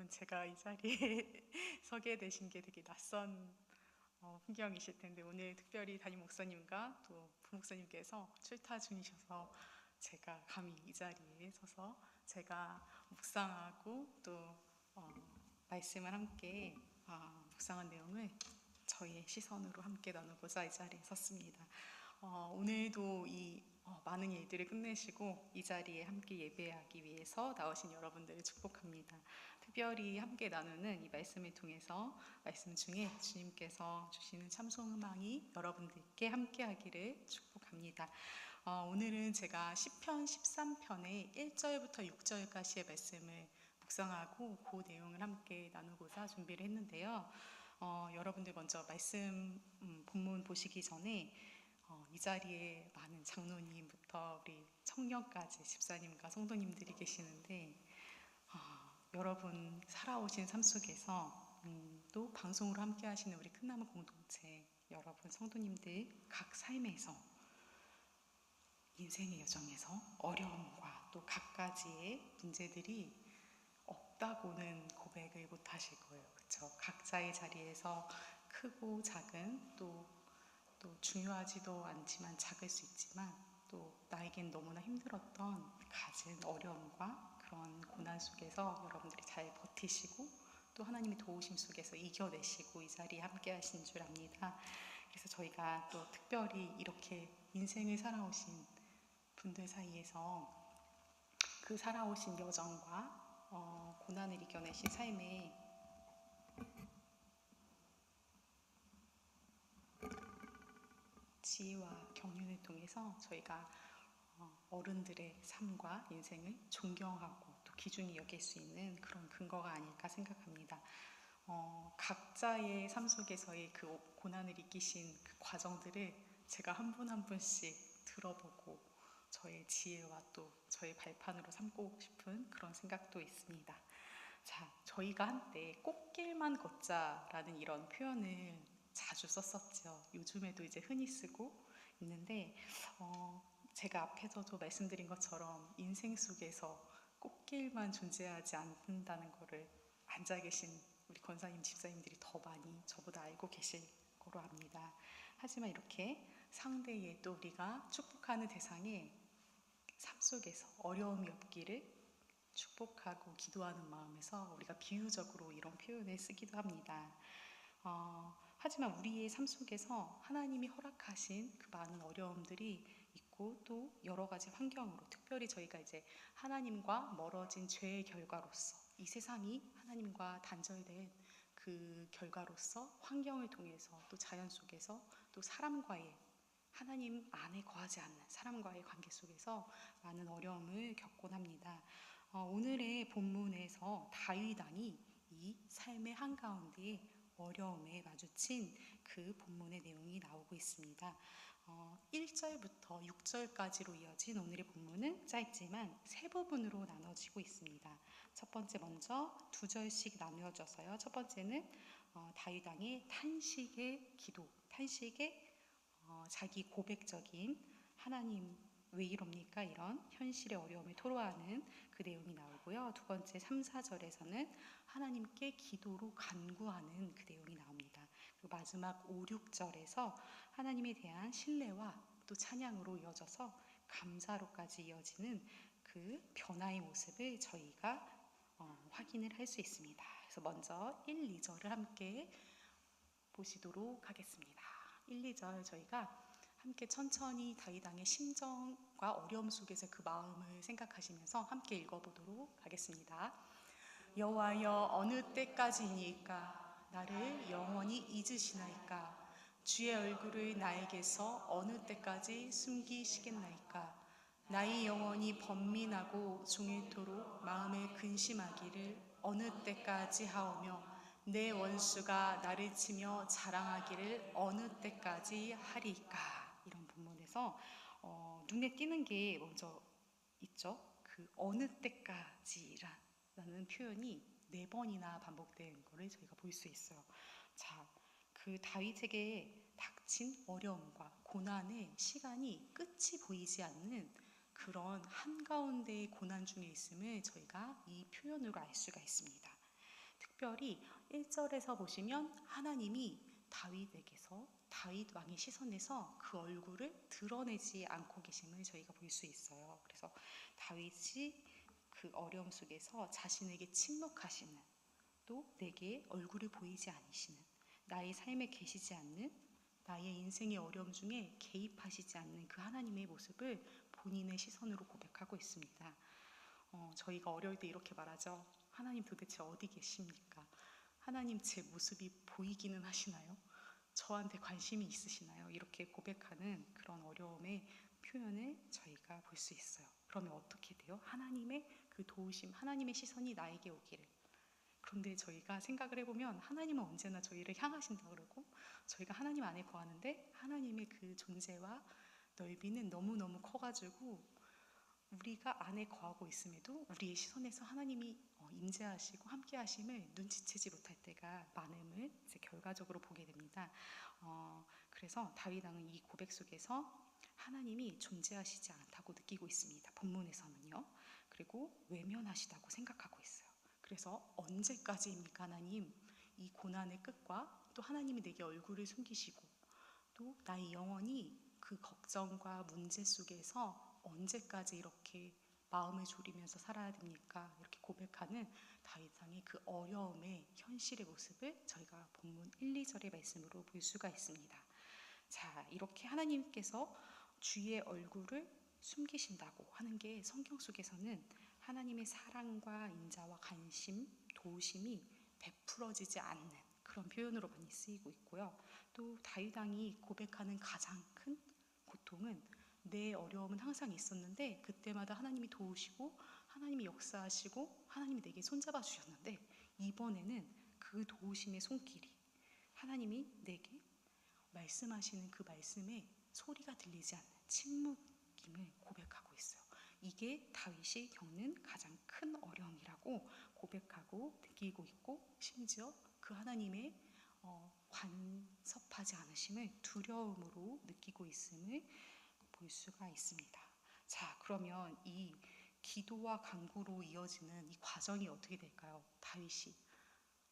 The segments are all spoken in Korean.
여러분, 제가 이 자리에 서게 되신 게 되게 낯선 풍경이실 텐데, 오늘 특별히 담임 목사님과 또 부목사님께서 출타 중이셔서 제가 감히 이 자리에 서서 제가 묵상하고 또 말씀을 함께 묵상한 내용을 저희의 시선으로 함께 나누고자 이 자리에 섰습니다. 오늘도 이 많은 일들을 끝내시고 이 자리에 함께 예배하기 위해서 나오신 여러분들을 축복합니다. 특별히 함께 나누는 이 말씀을 통해서 말씀 중에 주님께서 주시는 참소음악이 여러분들께 함께 하기를 축복합니다. 오늘은 제가 시편 13편의 1절부터 6절까지의 말씀을 묵상하고 그 내용을 함께 나누고자 준비를 했는데요. 여러분들 먼저 말씀 본문 보시기 전에 이 자리에 많은 장로님부터 우리 청년까지 집사님과 성도님들이 계시는데 여러분 살아오신 삶 속에서 또 방송으로 함께 하시는 우리 큰나무 공동체 여러분 성도님들 각 삶에서 인생의 여정에서 어려움과 또 각가지의 문제들이 없다고는 고백을 못 하실 거예요. 그렇죠? 각자의 자리에서 크고 작은 또 중요하지도 않지만 작을 수 있지만 또 나에겐 너무나 힘들었던 갖은 어려움과 그런 고난 속에서 여러분들이 잘 버티시고 또 하나님의 도우심 속에서 이겨내시고 이 자리에 함께 하신 줄 압니다. 그래서 저희가 또 특별히 이렇게 인생을 살아오신 분들 사이에서 그 살아오신 여정과 고난을 이겨내신 삶에 지혜와 경륜을 통해서 저희가 어른들의 삶과 인생을 존경하고 또 귀중히 여길 수 있는 그런 근거가 아닐까 생각합니다. 각자의 삶 속에서의 그 고난을 이기신 그 과정들을 제가 한 분 한 분씩 들어보고 저의 지혜와 또 저의 발판으로 삼고 싶은 그런 생각도 있습니다. 자, 저희가 한때 꽃길만 걷자라는 이런 표현을 자주 썼었죠. 요즘에도 이제 흔히 쓰고 있는데 제가 앞에서도 말씀드린 것처럼 인생 속에서 꽃길만 존재하지 않는다는 거를 앉아 계신 우리 권사님, 집사님들이 더 많이 저보다 알고 계실 거로 압니다. 하지만 이렇게 상대의 또 우리가 축복하는 대상의 삶 속에서 어려움이 없기를 축복하고 기도하는 마음에서 우리가 비유적으로 이런 표현을 쓰기도 합니다. 하지만 우리의 삶 속에서 하나님이 허락하신 그 많은 어려움들이 있고 또 여러 가지 환경으로 특별히 저희가 이제 하나님과 멀어진 죄의 결과로서 이 세상이 하나님과 단절된 그 결과로서 환경을 통해서 또 자연 속에서 또 사람과의 하나님 안에 거하지 않는 사람과의 관계 속에서 많은 어려움을 겪곤 합니다. 오늘의 본문에서 다윗 왕이 이 삶의 한가운데 어려움에 마주친 그 본문의 내용이 나오고 있습니다. 1절부터 6절까지로 이어진 오늘의 본문은 짧지만 세 부분으로 나눠지고 있습니다. 첫 번째 먼저 두 절씩 나누어져서요. 첫 번째는 다윗 왕의 탄식의 기도, 탄식의 자기 고백적인 하나님 왜 이럽니까? 이런 현실의 어려움을 토로하는 그 내용이 나오고요. 두 번째 3, 4절에서는 하나님께 기도로 간구하는 그 내용이 나옵니다. 그리고 마지막 5, 6절에서 하나님에 대한 신뢰와 또 찬양으로 이어져서 감사로까지 이어지는 그 변화의 모습을 저희가 확인을 할 수 있습니다. 그래서 먼저 1, 2절을 함께 보시도록 하겠습니다. 1, 2절 저희가 함께 천천히 다윗 왕의 심정과 어려움 속에서 그 마음을 생각하시면서 함께 읽어보도록 하겠습니다. 여호와여 어느 때까지이니까 나를 영원히 잊으시나이까 주의 얼굴을 나에게서 어느 때까지 숨기시겠나이까 나의 영혼이 번민하고 종일토록 마음에 근심하기를 어느 때까지 하오며 내 원수가 나를 치며 자랑하기를 어느 때까지 하리까. 이런 본문에서 눈에 띄는 게 먼저 있죠. 그 어느 때까지라는 표현이 4번이나 반복된 거를 저희가 볼 수 있어요. 자, 그 다윗에게 닥친 어려움과 고난의 시간이 끝이 보이지 않는 그런 한가운데의 고난 중에 있음을 저희가 이 표현으로 알 수가 있습니다. 특별히 1절에서 보시면 하나님이 다윗 왕의 시선에서 그 얼굴을 드러내지 않고 계심을 저희가 볼 수 있어요. 그래서 다윗이 그 어려움 속에서 자신에게 침묵하시는, 또 내게 얼굴을 보이지 않으시는, 나의 삶에 계시지 않는, 나의 인생의 어려움 중에 개입하시지 않는 그 하나님의 모습을 본인의 시선으로 고백하고 있습니다. 저희가 어려울 때 이렇게 말하죠. 하나님 도대체 어디 계십니까? 하나님 제 모습이 보이기는 하시나요? 저한테 관심이 있으시나요? 이렇게 고백하는 그런 어려움의 표현을 저희가 볼 수 있어요. 그러면 어떻게 돼요? 하나님의 그 도우심, 하나님의 시선이 나에게 오기를. 그런데 저희가 생각을 해보면 하나님은 언제나 저희를 향하신다 그러고, 저희가 하나님 안에 거하는데 하나님의 그 존재와 넓이는 너무너무 커가지고 우리가 안에 거하고 있음에도 우리의 시선에서 하나님이 임재하시고 함께 하심을 눈치채지 못할 때가 많음을 이제 결과적으로 보게 됩니다. 그래서 다윗 왕은 이 고백 속에서 하나님이 존재하시지 않다고 느끼고 있습니다. 본문에서는요. 그리고 외면하시다고 생각하고 있어요. 그래서 언제까지입니까, 하나님? 이 고난의 끝과 또 하나님이 내게 얼굴을 숨기시고 또 나의 영혼이 그 걱정과 문제 속에서 언제까지 이렇게 마음을 졸이면서 살아야 됩니까? 이렇게 고백하는 다윗왕의 그 어려움의 현실의 모습을 저희가 본문 1, 2절의 말씀으로 볼 수가 있습니다. 자, 이렇게 하나님께서 주의 얼굴을 숨기신다고 하는 게 성경 속에서는 하나님의 사랑과 인자와 관심, 도우심이 베풀어지지 않는 그런 표현으로 많이 쓰이고 있고요. 또 다윗 왕이 고백하는 가장 큰 고통은 내 어려움은 항상 있었는데 그때마다 하나님이 도우시고 하나님이 역사하시고 하나님이 내게 손잡아 주셨는데 이번에는 그 도우심의 손길이 하나님이 내게 말씀하시는 그 말씀에 소리가 들리지 않는 침묵임을 고백하고 있어요. 이게 다윗이 겪는 가장 큰 어려움이라고 고백하고 느끼고 있고, 심지어 그 하나님의 간섭하지 않으심을 두려움으로 느끼고 있음을 볼 수가 있습니다. 자, 그러면 이 기도와 간구로 이어지는 이 과정이 어떻게 될까요? 다윗이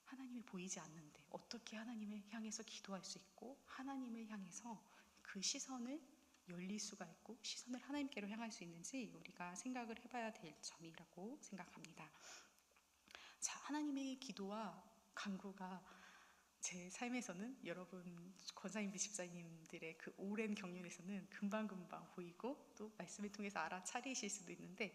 하나님이 보이지 않는데 어떻게 하나님을 향해서 기도할 수 있고 하나님을 향해서 그 시선을 열릴 수가 있고 시선을 하나님께로 향할 수 있는지 우리가 생각을 해봐야 될 점이라고 생각합니다. 자, 하나님의 기도와 간구가 제 삶에서는 여러분 권사님 비십사님들의 그 오랜 경륜에서는 금방금방 보이고 또 말씀을 통해서 알아차리실 수도 있는데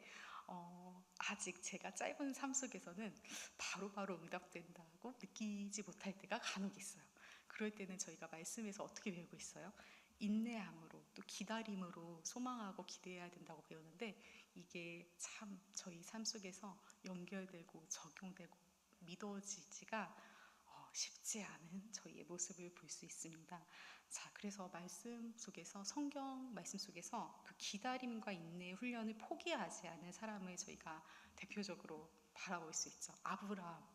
아직 제가 짧은 삶 속에서는 바로바로 응답된다고 느끼지 못할 때가 간혹 있어요. 그럴 때는 저희가 말씀에서 어떻게 배우고 있어요? 인내함으로 또 기다림으로 소망하고 기대해야 된다고 배우는데 이게 참 저희 삶 속에서 연결되고 적용되고 믿어지지가 쉽지 않은 저희의 모습을 볼 수 있습니다. 자, 그래서 성경 말씀 속에서 그 기다림과 인내의 훈련을 포기하지 않은 사람을 저희가 대표적으로 바라볼 수 있죠. 아브라함,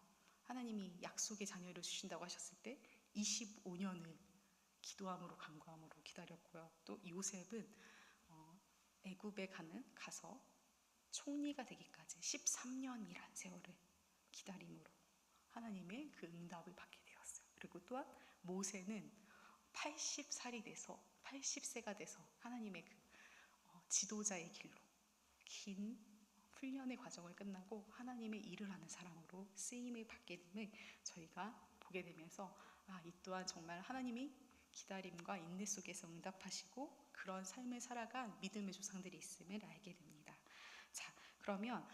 하나님이 약속의 자녀를 주신다고 하셨을 때 25년을 기도함으로 간구함으로 기다렸고요. 또 요셉은 애굽에 가서 총리가 되기까지 13년이란 세월을 기다림으로 하나님의 그 응답을 받게 되었어요. 그리고 또한 모세는 80세가 돼서 하나님의 그 지도자의 길로 긴 훈련의 과정을 끝나고 하나님의 일을 하는 사람으로 쓰임을 받게 됨을 저희가 보게 되면서 이 또한 정말 하나님이 기다림과 인내 속에서 응답하시고 그런 삶을 살아간 믿음의 조상들이 있음을 알게 됩니다. 자, 그러면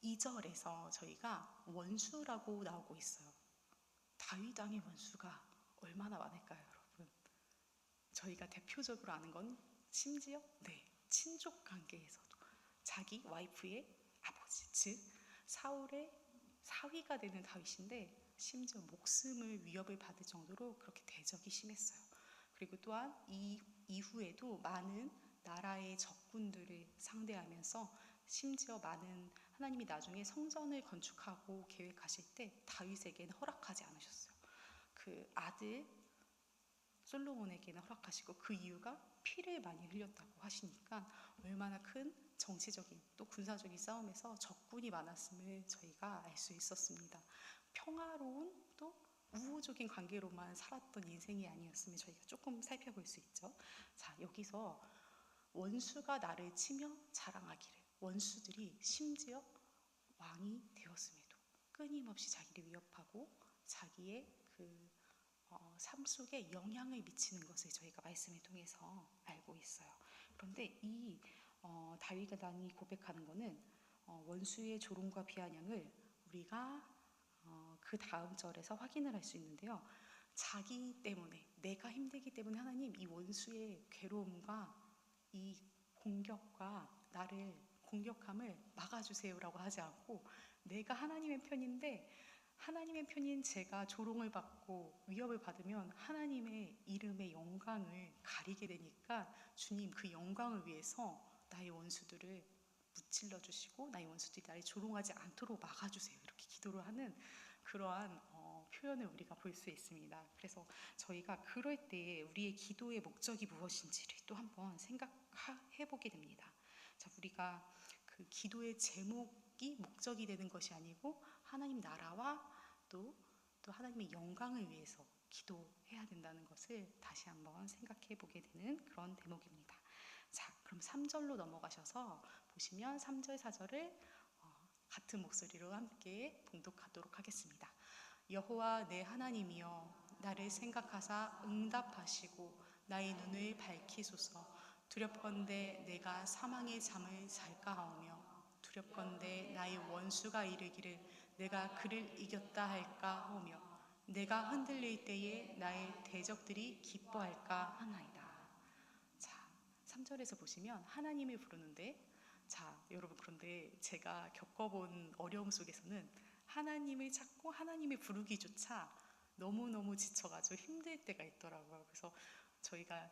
2절에서 저희가 원수라고 나오고 있어요. 다윗 왕의 원수가 얼마나 많을까요, 여러분? 저희가 대표적으로 아는 건 심지어 친족 관계에서도 자기 와이프의 아버지, 즉 사울의 사위가 되는 다윗인데 심지어 목숨을 위협을 받을 정도로 그렇게 대적이 심했어요. 그리고 또한 이 이후에도 많은 나라의 적군들을 상대하면서 심지어 많은 하나님이 나중에 성전을 건축하고 계획하실 때 다윗에게는 허락하지 않으셨어요. 그 아들 솔로몬에게는 허락하시고 그 이유가 피를 많이 흘렸다고 하시니까 얼마나 큰 정치적인 또 군사적인 싸움에서 적군이 많았음을 저희가 알 수 있었습니다. 평화로운 또 우호적인 관계로만 살았던 인생이 아니었음을 저희가 조금 살펴볼 수 있죠. 자, 여기서 원수가 나를 치며 자랑하기를, 원수들이 심지어 왕이 되었음에도 끊임없이 자기를 위협하고 자기의 삶 속에 영향을 미치는 것을 저희가 말씀을 통해서 알고 있어요. 그런데 이 다윗이 고백하는 것은 원수의 조롱과 비아냥을 우리가 그 다음 절에서 확인을 할 수 있는데요. 자기 때문에, 내가 힘들기 때문에 하나님 이 원수의 괴로움과 이 공격과 나를 공격함을 막아주세요라고 하지 않고, 내가 하나님의 편인데 하나님의 편인 제가 조롱을 받고 위협을 받으면 하나님의 이름의 영광을 가리게 되니까 주님 그 영광을 위해서 나의 원수들을 무찔러 주시고 나의 원수들이 나를 조롱하지 않도록 막아주세요, 이렇게 기도를 하는 그러한 표현을 우리가 볼 수 있습니다. 그래서 저희가 그럴 때 우리의 기도의 목적이 무엇인지를 또 한번 생각해 보게 됩니다. 자, 우리가 그 기도의 제목이 목적이 되는 것이 아니고 하나님 나라와 또 하나님의 영광을 위해서 기도해야 된다는 것을 다시 한번 생각해 보게 되는 그런 대목입니다. 자, 그럼 3절로 넘어가셔서 보시면 3절, 4절을 같은 목소리로 함께 봉독하도록 하겠습니다. 여호와 내 하나님이여, 나를 생각하사 응답하시고 나의 눈을 밝히소서. 두렵건대 내가 사망의 잠을 잘까 하오며, 두렵건대 나의 원수가 이르기를 내가 그를 이겼다 할까 하오며, 내가 흔들릴 때에 나의 대적들이 기뻐할까 하나이다. 자, 3절에서 보시면 하나님을 부르는데, 자, 여러분, 그런데 제가 겪어본 어려움 속에서는 하나님을 찾고 하나님을 부르기조차 너무너무 지쳐가지고 힘들 때가 있더라고요. 그래서 저희가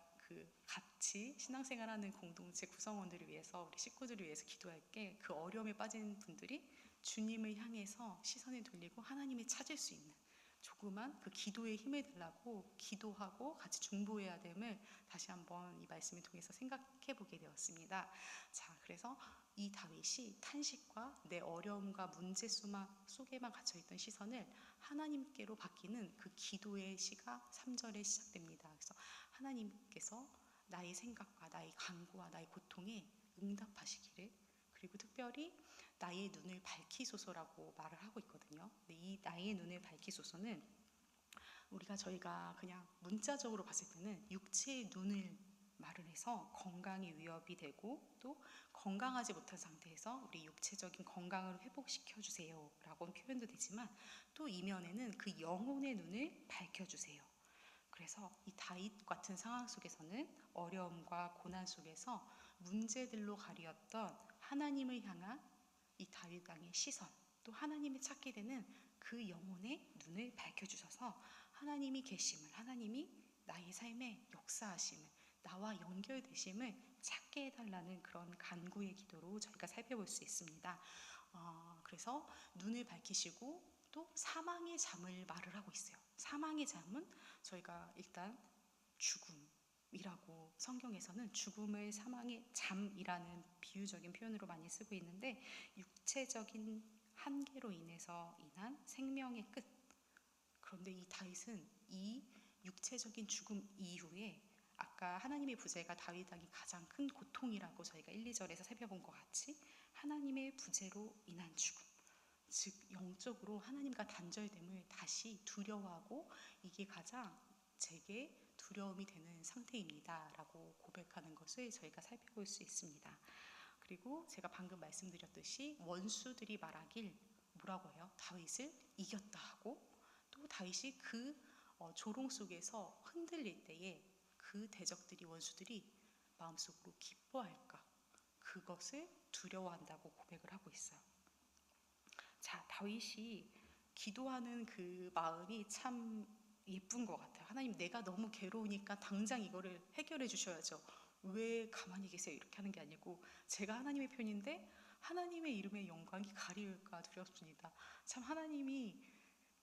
같이 신앙생활하는 공동체 구성원들을 위해서, 우리 식구들을 위해서 기도할 게, 그 어려움에 빠진 분들이 주님을 향해서 시선을 돌리고 하나님을 찾을 수 있는 조그만 그 기도에 힘을 들라고 기도하고 같이 중보해야 됨을 다시 한번 이 말씀을 통해서 생각해 보게 되었습니다. 자, 그래서 이 다윗이 탄식과 내 어려움과 문제 속에만 갇혀있던 시선을 하나님께로 바뀌는 그 기도의 시가 3절에 시작됩니다. 그래서 하나님께서 나의 생각과 나의 간구와 나의 고통에 응답하시기를, 그리고 특별히 나의 눈을 밝히소서라고 말을 하고 있거든요. 근데 이 나의 눈을 밝히소서는 저희가 그냥 문자적으로 봤을 때는 육체의 눈을 말을 해서 건강에 위협이 되고, 또 건강하지 못한 상태에서 우리 육체적인 건강을 회복시켜 주세요 라고 표현도 되지만, 또 이면에는 그 영혼의 눈을 밝혀주세요. 그래서 이 다윗 같은 상황 속에서는 어려움과 고난 속에서 문제들로 가리었던 하나님을 향한 이 다윗 왕의 시선, 또 하나님을 찾게 되는 그 영혼의 눈을 밝혀주셔서 하나님이 계심을, 하나님이 나의 삶에 역사하심을, 나와 연결되심을 찾게 해달라는 그런 간구의 기도로 저희가 살펴볼 수 있습니다. 그래서 눈을 밝히시고 또 사망의 잠을 말을 하고 있어요. 사망의 잠은 저희가 일단 죽음이라고, 성경에서는 죽음을 사망의 잠이라는 비유적인 표현으로 많이 쓰고 있는데, 육체적인 한계로 인한 생명의 끝. 그런데 이 다윗은 이 육체적인 죽음 이후에, 아까 하나님의 부재가 다윗 왕이 가장 큰 고통이라고 저희가 1, 2절에서 살펴본 것 같이 하나님의 부재로 인한 죽음, 즉 영적으로 하나님과 단절됨을 다시 두려워하고, 이게 가장 제게 두려움이 되는 상태입니다 라고 고백하는 것을 저희가 살펴볼 수 있습니다. 그리고 제가 방금 말씀드렸듯이 원수들이 말하길 뭐라고 해요? 다윗을 이겼다 하고, 또 다윗이 그 조롱 속에서 흔들릴 때에 그 대적들이, 원수들이 마음속으로 기뻐할까, 그것을 두려워한다고 고백을 하고 있어요. 자, 다윗이 기도하는 그 마음이 참 예쁜 것 같아요. 하나님, 내가 너무 괴로우니까 당장 이거를 해결해 주셔야죠. 왜 가만히 계세요? 이렇게 하는 게 아니고, 제가 하나님의 편인데 하나님의 이름의 영광이 가리울까 두렵습니다. 참 하나님이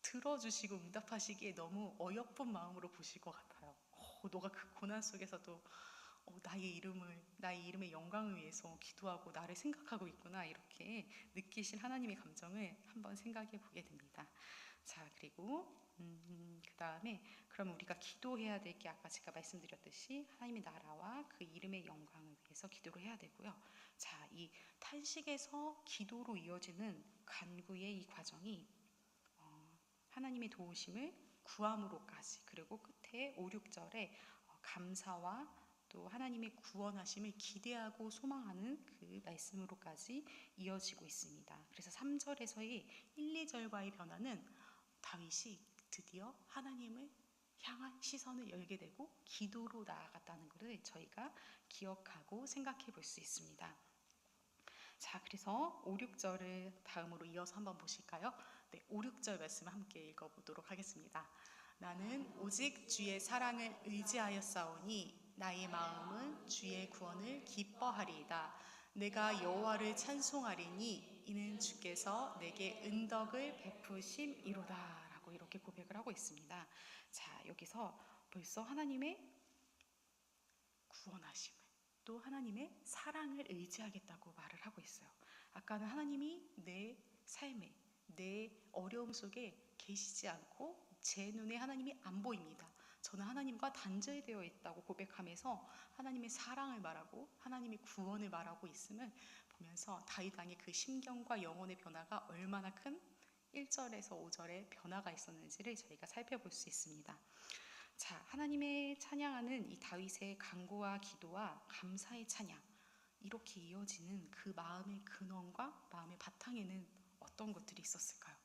들어주시고 응답하시기에 너무 어여쁜 마음으로 보실 것 같아요. 너가 그 고난 속에서도 나의 이름의 영광을 위해서 기도하고 나를 생각하고 있구나, 이렇게 느끼실 하나님의 감정을 한번 생각해 보게 됩니다. 자, 그리고 그 다음에 그러면 우리가 기도해야 될 게 아까 제가 말씀드렸듯이 하나님의 나라와 그 이름의 영광을 위해서 기도를 해야 되고요. 자, 이 탄식에서 기도로 이어지는 간구의 이 과정이 하나님의 도우심을 구함으로까지, 그리고 끝에 5, 6절에 감사와 또 하나님의 구원하심을 기대하고 소망하는 그 말씀으로까지 이어지고 있습니다. 그래서 3절에서의 1, 2절과의 변화는 다윗이 드디어 하나님을 향한 시선을 열게 되고 기도로 나아갔다는 것을 저희가 기억하고 생각해 볼 수 있습니다. 자, 그래서 5, 6절을 다음으로 이어서 한번 보실까요? 네, 5, 6절 말씀 함께 읽어보도록 하겠습니다. 나는 오직 주의 사랑을 의지하였사오니 나의 마음은 주의 구원을 기뻐하리이다. 내가 여호와를 찬송하리니 이는 주께서 내게 은덕을 베푸심이로다, 라고 이렇게 고백을 하고 있습니다. 자, 여기서 벌써 하나님의 구원하심을, 또 하나님의 사랑을 의지하겠다고 말을 하고 있어요. 아까는 하나님이 내 삶에, 내 어려움 속에 계시지 않고 제 눈에 하나님이 안 보입니다. 저는 하나님과 단절되어 있다고 고백하면서 하나님의 사랑을 말하고 하나님의 구원을 말하고 있음을 보면서 다윗 왕의 그 심경과 영혼의 변화가 얼마나 큰 1절에서 5절의 변화가 있었는지를 저희가 살펴볼 수 있습니다. 자, 하나님의 찬양하는 이 다윗의 간구와 기도와 감사의 찬양, 이렇게 이어지는 그 마음의 근원과 마음의 바탕에는 어떤 것들이 있었을까요?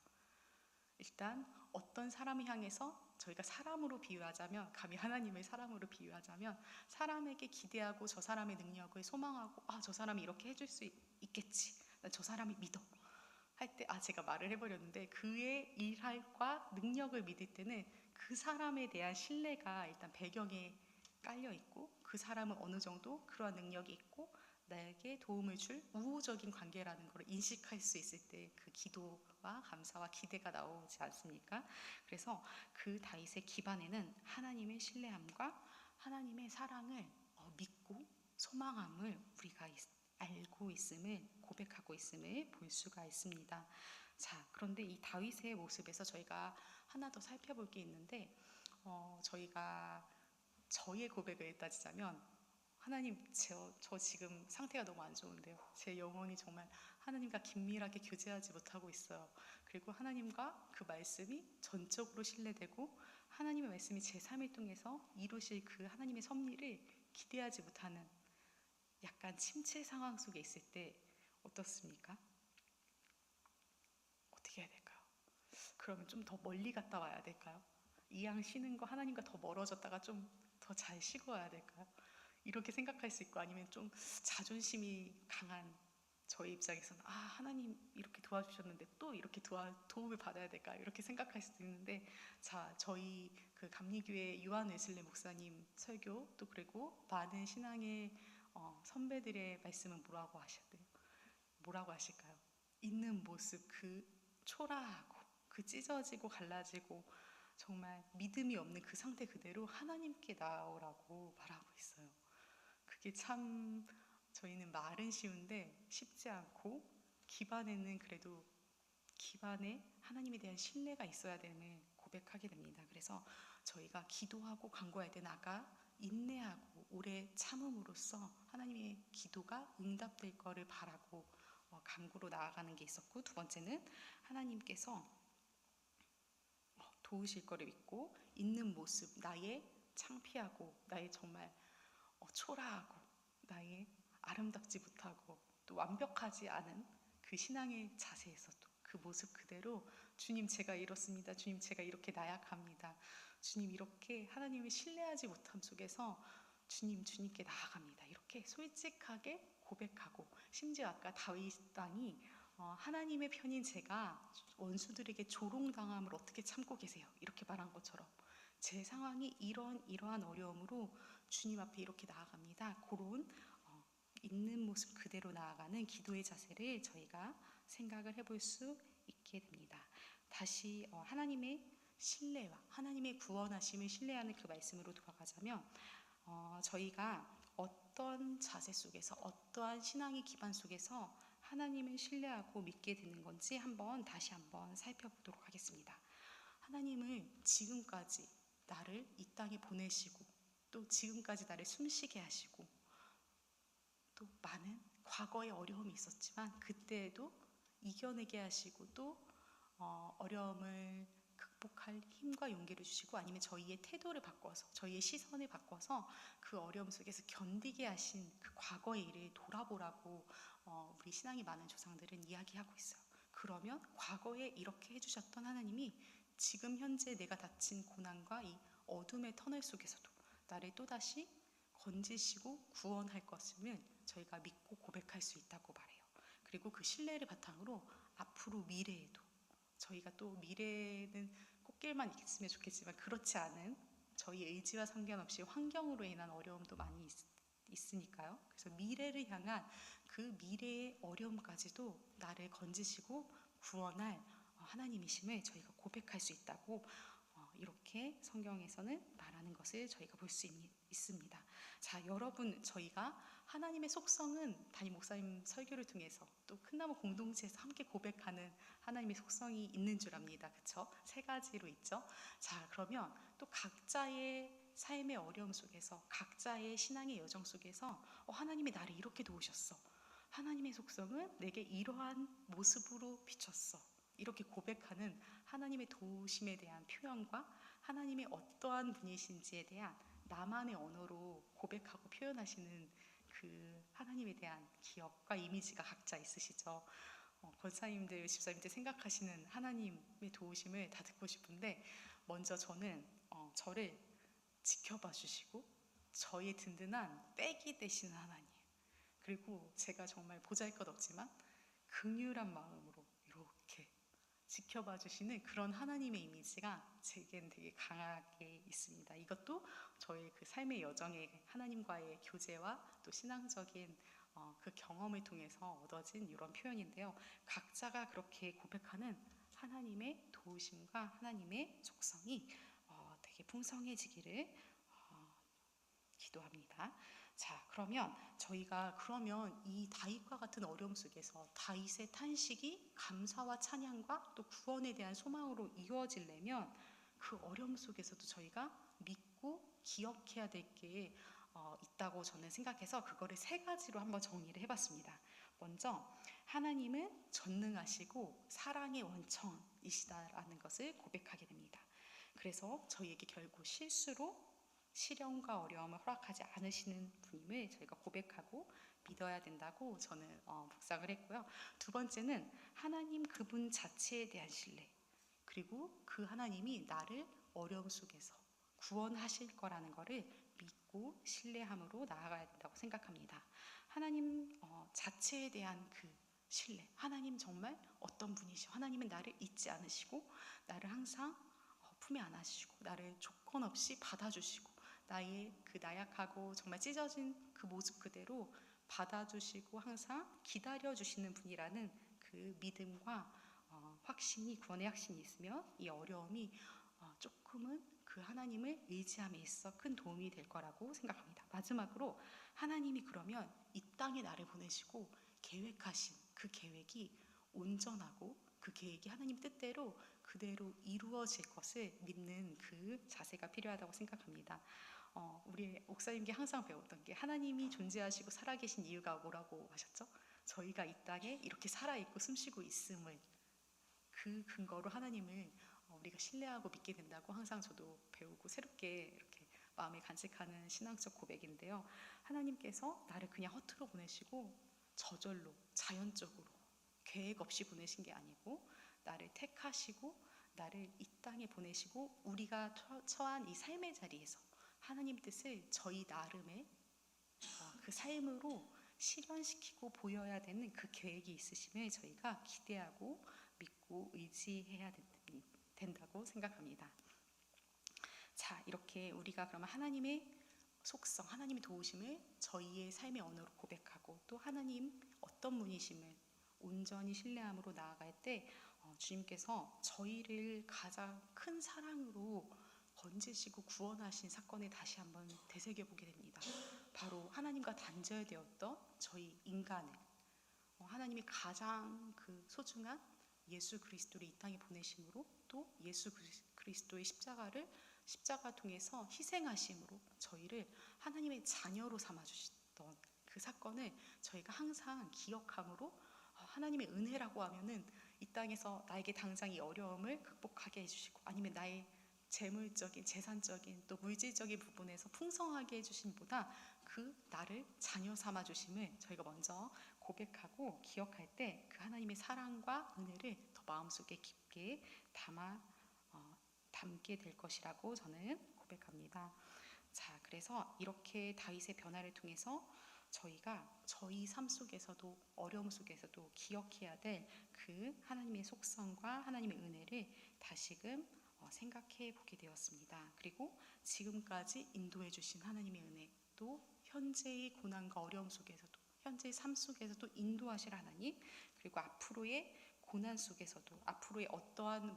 일단 어떤 사람을 향해서 저희가 사람으로 비유하자면, 감히 하나님을 사람으로 비유하자면, 사람에게 기대하고 저 사람의 능력을 소망하고 저 사람이 이렇게 해줄 수 있겠지, 난 저 사람이 믿어 할 때, 제가 말을 해버렸는데, 그의 일할과 능력을 믿을 때는 그 사람에 대한 신뢰가 일단 배경에 깔려 있고, 그 사람은 어느 정도 그러한 능력이 있고 나에게 도움을 줄 우호적인 관계라는 걸 인식할 수 있을 때 그 기도와 감사와 기대가 나오지 않습니까? 그래서 그 다윗의 기반에는 하나님의 신뢰함과 하나님의 사랑을 믿고 소망함을 우리가 알고 있음을, 고백하고 있음을 볼 수가 있습니다. 자, 그런데 이 다윗의 모습에서 저희가 하나 더 살펴볼 게 있는데, 저희가 저의 고백을 따지자면, 하나님, 저 지금 상태가 너무 안 좋은데요. 제 영혼이 정말 하나님과 긴밀하게 교제하지 못하고 있어요. 그리고 하나님과 그 말씀이 전적으로 신뢰되고 하나님의 말씀이 제 삶을 통해서 이루실 그 하나님의 섭리를 기대하지 못하는 약간 침체 상황 속에 있을 때 어떻습니까? 어떻게 해야 될까요? 그러면 좀 더 멀리 갔다 와야 될까요? 이왕 쉬는 거 하나님과 더 멀어졌다가 좀 더 잘 쉬고 와야 될까요? 이렇게 생각할 수 있고, 아니면 좀 자존심이 강한 저희 입장에서는 하나님 이렇게 도와주셨는데 또 이렇게 도움을 받아야 될까, 이렇게 생각할 수도 있는데, 자, 저희 그 감리교회 유한 웨슬리 목사님 설교, 또 그리고 많은 신앙의 선배들의 말씀은 뭐라고 하실까요? 있는 모습, 그 초라하고 그 찢어지고 갈라지고 정말 믿음이 없는 그 상태 그대로 하나님께 나오라고 말하고 있어요. 그게 참, 저희는 말은 쉬운데 쉽지 않고, 기반에는 그래도 기반에 하나님에 대한 신뢰가 있어야 됨을 고백하게 됩니다. 그래서 저희가 기도하고 간구할 때는 아까 인내하고 오래 참음으로써 하나님의 기도가 응답될 거를 바라고 간구로 나아가는 게 있었고, 두 번째는 하나님께서 도우실 거를 믿고 있는 모습, 나의 창피하고 나의 정말 초라하고 나의 아름답지 못하고 또 완벽하지 않은 그 신앙의 자세에서도 그 모습 그대로, 주님 제가 이렇습니다, 주님 제가 이렇게 나약합니다, 주님 이렇게 하나님을 신뢰하지 못함 속에서 주님께 나아갑니다, 이렇게 솔직하게 고백하고, 심지어 아까 다윗 왕이 하나님의 편인 제가 원수들에게 조롱당함을 어떻게 참고 계세요, 이렇게 말한 것처럼 제 상황이 이러한 어려움으로 주님 앞에 이렇게 나아갑니다, 그런 있는 모습 그대로 나아가는 기도의 자세를 저희가 생각을 해볼 수 있게 됩니다. 다시 하나님의 신뢰와 하나님의 구원하심을 신뢰하는 그 말씀으로 돌아가자면, 저희가 어떤 자세 속에서, 어떠한 신앙의 기반 속에서 하나님을 신뢰하고 믿게 되는 건지 다시 한번 살펴보도록 하겠습니다. 하나님을 지금까지 나를 이 땅에 보내시고, 또 지금까지 나를 숨쉬게 하시고, 또 많은 과거의 어려움이 있었지만 그때에도 이겨내게 하시고, 또 어려움을 극복할 힘과 용기를 주시고, 아니면 저희의 태도를 바꿔서, 저희의 시선을 바꿔서 그 어려움 속에서 견디게 하신 그 과거의 일을 돌아보라고 우리 신앙이 많은 조상들은 이야기하고 있어요. 그러면 과거에 이렇게 해주셨던 하나님이 지금 현재 내가 닥친 고난과 이 어둠의 터널 속에서도 나를 또다시 건지시고 구원할 것임을 저희가 믿고 고백할 수 있다고 말해요. 그리고 그 신뢰를 바탕으로 앞으로 미래에도, 저희가 또 미래에는 꽃길만 있으면 좋겠지만 그렇지 않은, 저희 의지와 상관없이 환경으로 인한 어려움도 많이 있으니까요. 그래서 미래를 향한 그 미래의 어려움까지도 나를 건지시고 구원할 하나님이심을 저희가 고백할 수 있다고 이렇게 성경에서는 말하는 것을 저희가 볼 수 있습니다. 자, 여러분, 저희가 하나님의 속성은 담임 목사님 설교를 통해서, 또 큰나무 공동체에서 함께 고백하는 하나님의 속성이 있는 줄 압니다. 그렇죠? 3가지로 있죠. 자, 그러면 또 각자의 삶의 어려움 속에서, 각자의 신앙의 여정 속에서 하나님이 나를 이렇게 도우셨어, 하나님의 속성은 내게 이러한 모습으로 비쳤어, 이렇게 고백하는 하나님의 도우심에 대한 표현과 하나님의 어떠한 분이신지에 대한 나만의 언어로 고백하고 표현하시는 그 하나님에 대한 기억과 이미지가 각자 있으시죠. 권사님들, 집사님들 생각하시는 하나님의 도우심을 다 듣고 싶은데, 먼저 저는 저를 지켜봐 주시고 저의 든든한 백이 되시는 하나님, 그리고 제가 정말 보잘것없지만 긍휼한 마음으로 이렇게 지켜봐 주시는 그런 하나님의 이미지가 제겐 되게 강하게 있습니다. 이것도 저의 그 삶의 여정에 하나님과의 교제와 또 신앙적인 그 경험을 통해서 얻어진 이런 표현인데요. 각자가 그렇게 고백하는 하나님의 도우심과 하나님의 속성이 되게 풍성해지기를 기도합니다. 자, 그러면 저희가 이 다윗과 같은 어려움 속에서 다윗의 탄식이 감사와 찬양과 또 구원에 대한 소망으로 이루어지려면 그 어려움 속에서도 저희가 믿고 기억해야 될 게 있다고 저는 생각해서 그거를 3가지로 한번 정리를 해봤습니다. 먼저, 하나님은 전능하시고 사랑의 원천이시다라는 것을 고백하게 됩니다. 그래서 저희에게 결국 실수로 시련과 어려움을 허락하지 않으시는 분임을 저희가 고백하고 믿어야 된다고 저는 묵상을 했고요. 2번째는 하나님 그분 자체에 대한 신뢰, 그리고 그 하나님이 나를 어려움 속에서 구원하실 거라는 것을 믿고 신뢰함으로 나아가야 된다고 생각합니다. 하나님 자체에 대한 그 신뢰, 하나님 정말 어떤 분이시오, 하나님은 나를 잊지 않으시고 나를 항상 품에 안아주시고 나를 조건 없이 받아주시고 나의 그 나약하고 정말 찢어진 그 모습 그대로 받아주시고 항상 기다려주시는 분이라는 그 믿음과 확신이, 구원의 확신이 있으면 이 어려움이 조금은 그 하나님을 의지함에 있어 큰 도움이 될 거라고 생각합니다. 마지막으로, 하나님이 그러면 이 땅에 나를 보내시고 계획하신 그 계획이 온전하고 그 계획이 하나님 뜻대로 그대로 이루어질 것을 믿는 그 자세가 필요하다고 생각합니다. 우리 목사님께 항상 배웠던 게, 하나님이 존재하시고 살아계신 이유가 뭐라고 하셨죠? 저희가 이 땅에 이렇게 살아있고 숨쉬고 있음을, 그 근거로 하나님을 우리가 신뢰하고 믿게 된다고 항상 저도 배우고 새롭게 이렇게 마음에 간직하는 신앙적 고백인데요. 하나님께서 나를 그냥 허투루 보내시고 저절로 자연적으로 계획 없이 보내신 게 아니고 나를 택하시고 나를 이 땅에 보내시고 우리가 처한 이 삶의 자리에서 하나님 뜻을 저희 나름의 그 삶으로 실현시키고 보여야 되는 그 계획이 있으심을 저희가 기대하고 믿고 의지해야 된다고 생각합니다. 자, 이렇게 우리가 그러면 하나님의 속성, 하나님의 도우심을 저희의 삶의 언어로 고백하고 또 하나님 어떤 분이심을 온전히 신뢰함으로 나아갈 때 주님께서 저희를 가장 큰 사랑으로 건지시고 구원하신 사건을 다시 한번 되새겨보게 됩니다. 바로 하나님과 단절되었던 저희 인간을 하나님이 가장 그 소중한 예수 그리스도를 이 땅에 보내심으로 또 예수 그리스도의 십자가 통해서 희생하심으로 저희를 하나님의 자녀로 삼아주셨던 그 사건을 저희가 항상 기억함으로 하나님의 은혜라고 하면은 이 땅에서 나에게 당장 이 어려움을 극복하게 해주시고 아니면 나의 재물적인 재산적인 또 물질적인 부분에서 풍성하게 해주심보다 그 나를 자녀 삼아 주심을 저희가 먼저 고백하고 기억할 때 그 하나님의 사랑과 은혜를 더 마음속에 깊게 담게 될 것이라고 저는 고백합니다. 자, 그래서 이렇게 다윗의 변화를 통해서 저희가 저희 삶 속에서도 어려움 속에서도 기억해야 될 그 하나님의 속성과 하나님의 은혜를 다시금 생각해 보게 되었습니다. 그리고 지금까지 인도해 주신 하나님의 은혜, 또 현재의 고난과 어려움 속에서도 현재의 삶 속에서도 인도하실 하나님, 그리고 앞으로의 고난 속에서도 앞으로의 어떠한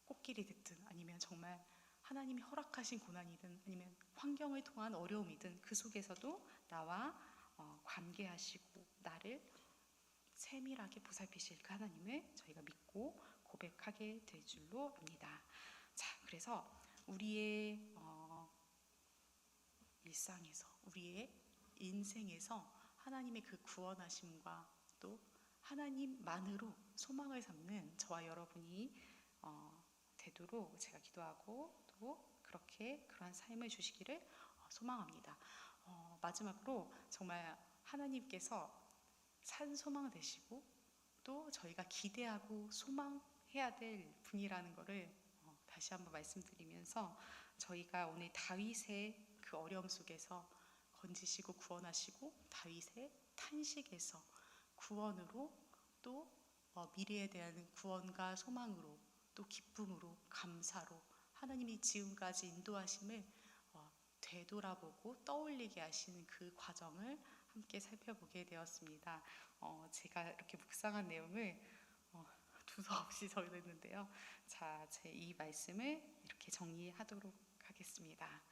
꽃길이 됐든 아니면 정말 하나님이 허락하신 고난이든 아니면 환경을 통한 어려움이든 그 속에서도 나와 관계하시고 나를 세밀하게 보살피실 그 하나님을 저희가 믿고 고백하게 될 줄로 압니다. 자, 그래서 우리의 일상에서 우리의 인생에서 하나님의 그 구원하심과 또 하나님만으로 소망을 삼는 저와 여러분이 되도록 제가 기도하고 또 그렇게 그러한 삶을 주시기를 소망합니다. 마지막으로 정말 하나님께서 산 소망 되시고 또 저희가 기대하고 소망해야 될 분이라는 것을 다시 한번 말씀드리면서 저희가 오늘 다윗의 그 어려움 속에서 건지시고 구원하시고 다윗의 탄식에서 구원으로 또 미래에 대한 구원과 소망으로 또 기쁨으로 감사로 하나님이 지금까지 인도하심을 되돌아보고 떠올리게 하시는 그 과정을 함께 살펴보게 되었습니다. 제가 이렇게 묵상한 내용을 두서없이 적었는데요. 자, 제 이 말씀을 이렇게 정리하도록 하겠습니다.